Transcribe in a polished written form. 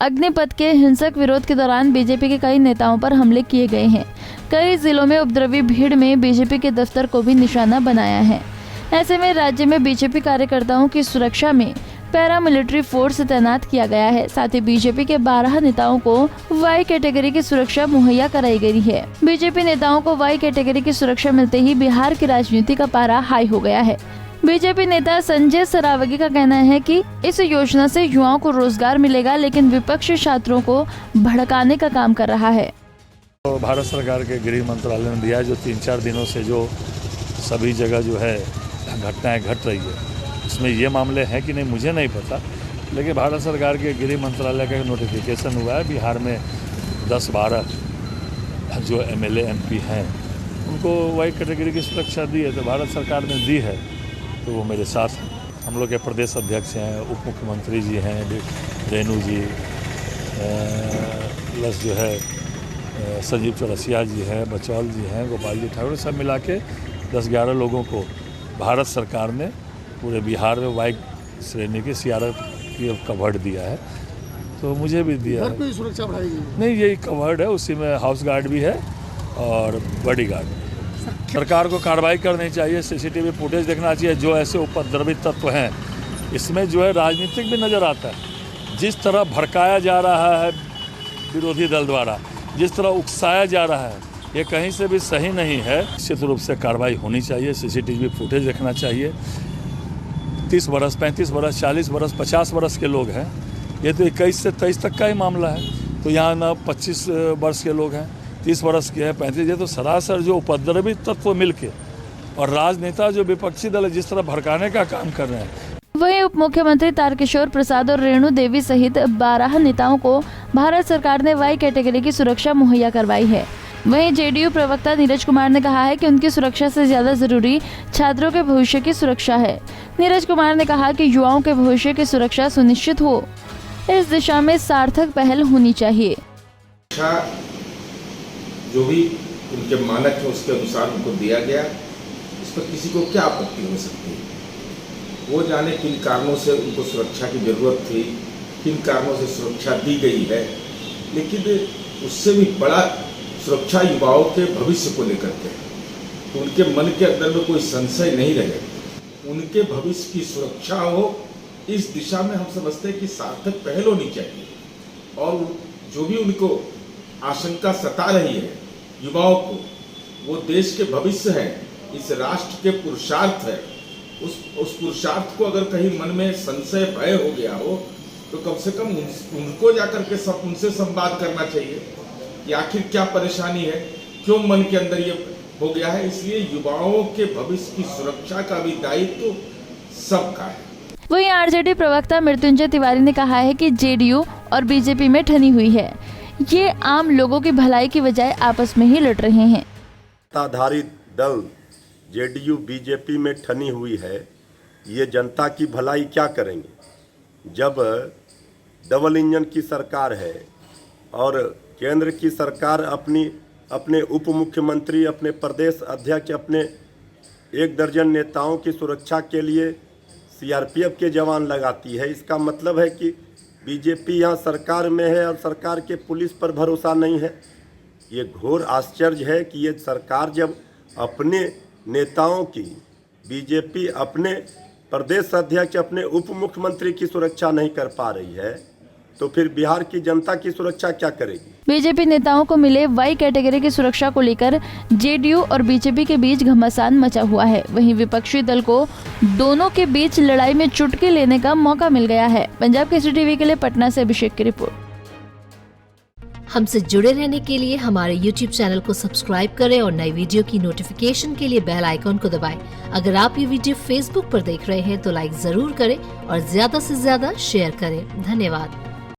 अग्निपथ के हिंसक विरोध के दौरान बीजेपी के कई नेताओं पर हमले किए गए हैं। कई जिलों में उपद्रवी भीड़ में बीजेपी के दफ्तर को भी निशाना बनाया है। ऐसे में राज्य में बीजेपी कार्यकर्ताओं की सुरक्षा में पैरामिलिट्री फोर्स तैनात किया गया है। साथ ही बीजेपी के 12 नेताओं को वाई कैटेगरी की सुरक्षा मुहैया कराई गई है। बीजेपी नेताओं को वाई कैटेगरी की सुरक्षा मिलते ही बिहार की राजनीति का पारा हाई हो गया है। बीजेपी नेता संजय सरावगी का कहना है कि इस योजना से युवाओं को रोजगार मिलेगा, लेकिन विपक्ष छात्रों को भड़काने का काम कर रहा है। तो भारत सरकार के गृह मंत्रालय ने दिया है, जो 3-4 दिनों से जो सभी जगह जो है घटनाएं घट रही है, इसमें ये मामले हैं कि नहीं मुझे नहीं पता, लेकिन भारत सरकार के गृह मंत्रालय का नोटिफिकेशन हुआ है। बिहार में 10-12 जो MLA MP हैं उनको वाई कैटेगरी की सुरक्षा दी है, तो भारत सरकार ने दी है, तो वो मेरे साथ हैं। हम लोग के प्रदेश अध्यक्ष हैं, उप मुख्यमंत्री जी हैं, रेणु जी प्लस जो है संजीव चौरसिया जी हैं, बचौल जी हैं, गोपाल जी ठाकुर, सब मिला के 10-11 लोगों को भारत सरकार ने पूरे बिहार में वाई श्रेणी की CRPF कवर्ड दिया है, तो मुझे भी दिया है। कोई सुरक्षा बढ़ाई गई नहीं, यही कवर्ड है, उसी में हाउस गार्ड भी है और बॉडी गार्ड भी। सरकार को कार्रवाई करनी चाहिए, CCTV फुटेज देखना चाहिए। जो ऐसे उपद्रवित तत्व हैं, इसमें जो है राजनीतिक भी नज़र आता है। जिस तरह भड़काया जा रहा है विरोधी दल द्वारा, जिस तरह उकसाया जा रहा है, ये कहीं से भी सही नहीं है। निश्चित रूप से कार्रवाई होनी चाहिए, CCTV फुटेज देखना चाहिए। 30 बरस, 35 बरस, 40 बरस, 50 बरस के लोग हैं, ये तो 21 से 23 तक का ही मामला है। तो यहाँ ना 25 वर्ष के लोग हैं, 30 वर्ष के हैं, 35, ये तो सरासर जो उपद्रवित तत्व मिलके और राजनेता जो विपक्षी दल है जिस तरह भड़काने का काम कर रहे हैं। वहीं उप मुख्यमंत्री तारकिशोर प्रसाद और रेणु देवी सहित 12 नेताओं को भारत सरकार ने वाई कैटेगरी की सुरक्षा मुहैया करवाई है। वहीं JDU प्रवक्ता नीरज कुमार ने कहा है कि उनकी सुरक्षा से ज्यादा जरूरी छात्रों के भविष्य की सुरक्षा है। नीरज कुमार ने कहा कि युवाओं के भविष्य की सुरक्षा सुनिश्चित हो, इस दिशा में सार्थक पहल होनी चाहिए। जो भी उनके मानक है उसके अनुसार उनको दिया गया, इस पर किसी को क्या आपत्ति हो सकती है। वो जाने किन कारणों से उनको सुरक्षा की जरूरत थी, किन कारणों से सुरक्षा दी गई है, लेकिन उससे भी बड़ा सुरक्षा युवाओं के भविष्य को लेकर के, तो उनके मन के अंदर में कोई संशय नहीं रहे, उनके भविष्य की सुरक्षा हो, इस दिशा में हम समझते हैं कि सार्थक पहल होनी चाहिए। और जो भी उनको आशंका सता रही है युवाओं को, वो देश के भविष्य है, इस राष्ट्र के पुरुषार्थ है, उस पुरुषार्थ को अगर कहीं मन में संशय भय हो गया हो, तो कम से कम उनको जाकर के उनसे संवाद करना चाहिए कि आखिर क्या परेशानी है, क्यों मन के अंदर ये हो गया है। इसलिए युवाओं के भविष्य की सुरक्षा का भी दायित्व सबका है। वहीं RJD प्रवक्ता मृत्युंजय तिवारी ने कहा है कि JDU और BJP में ठनी हुई है, ये आम लोगों की भलाई की बजाय आपस में ही लड़ रहे हैं। सत्ताधारी दल JDU BJP में ठनी हुई है, ये जनता की भलाई क्या करेंगे जब डबल इंजन की सरकार है और केंद्र की सरकार अपने उप मुख्यमंत्री, अपने प्रदेश अध्यक्ष, अपने 1 दर्जन नेताओं की सुरक्षा के लिए CRPF के जवान लगाती है। इसका मतलब है कि BJP यहाँ सरकार में है और सरकार के पुलिस पर भरोसा नहीं है। ये घोर आश्चर्य है कि ये सरकार जब अपने नेताओं की, BJP अपने प्रदेश अध्यक्ष, अपने उप मुख्यमंत्री की सुरक्षा नहीं कर पा रही है, तो फिर बिहार की जनता की सुरक्षा क्या करेगी। बीजेपी नेताओं को मिले वाई कैटेगरी की सुरक्षा को लेकर JDU और BJP के बीच घमासान मचा हुआ है। वहीं विपक्षी दल को दोनों के बीच लड़ाई में चुटकी लेने का मौका मिल गया है। पंजाब केसरी टीवी के लिए पटना से अभिषेक की रिपोर्ट। हमसे जुड़े रहने के लिए हमारे YouTube चैनल को सब्सक्राइब करें और नई वीडियो की नोटिफिकेशन के लिए बेल आइकॉन को दबाएं। अगर आप ये वीडियो Facebook पर देख रहे हैं तो लाइक जरूर करें और ज्यादा से ज्यादा शेयर करें। धन्यवाद।